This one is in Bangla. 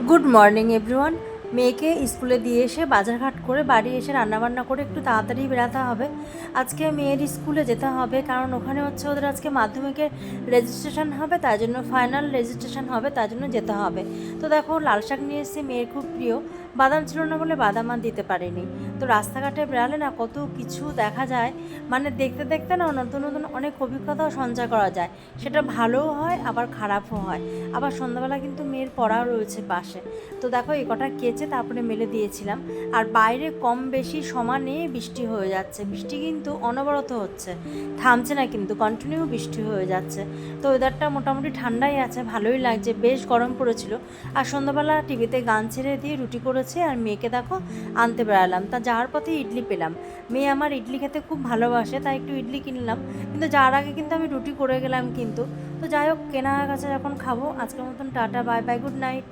Good morning everyone. মেয়েকে স্কুলে দিয়ে এসে বাজারঘাট করে বাড়ি এসে রান্নাবান্না করে একটু তাড়াতাড়ি বেরাতে হবে। আজকে মেয়ের স্কুলে যেতে হবে, কারণ ওখানে হচ্ছে ওদের আজকে মাধ্যমিকের রেজিস্ট্রেশন হবে, তাই জন্য ফাইনাল রেজিস্ট্রেশন হবে, তাই জন্য যেতে হবে। তো দেখো, লাল শাক নিয়ে এসেছি, মেয়ের খুব প্রিয়। বাদাম ছিল না বলে বাদাম আর দিতে পারিনি। তো রাস্তাঘাটে বেরালে না কত কিছু দেখা যায়, মানে দেখতে দেখতে না নতুন নতুন অনেক অভিজ্ঞতাও সঞ্চয় করা যায়। সেটা ভালোও হয়, আবার খারাপও হয়। আবার সন্ধ্যাবেলা কিন্তু মেয়ের পড়াও রয়েছে পাশে। তো দেখো, এই কটা কেচে তারপরে মেলে দিয়েছিলাম। আর বাইরে কম বেশি সমানে বৃষ্টি হয়ে যাচ্ছে। বৃষ্টি কিন্তু অনবরত হচ্ছে, থামছে না, কিন্তু কন্টিনিউ বৃষ্টি হয়ে যাচ্ছে। তো ওয়েদারটা মোটামুটি ঠান্ডাই আছে, ভালোই লাগছে, বেশ গরম পড়েছিল। আর সন্ধ্যাবেলা টিভিতে গান ছেড়ে দিয়ে রুটি করেছি, আর মেয়েকে দেখো আনতে বেড়ালাম। তা যাওয়ার পথে ইডলি পেলাম। মেয়ে আমার ইডলি খেতে খুব ভালোবাসে, তাই একটু ইডলি কিনলাম। কিন্তু যাওয়ার আগে কিন্তু আমি রুটি করে গেলাম কিন্তু। তো যাই হোক, কেনা হয়ে গেছে, যখন খাবো। আজকের মতন tata, bye bye, good night.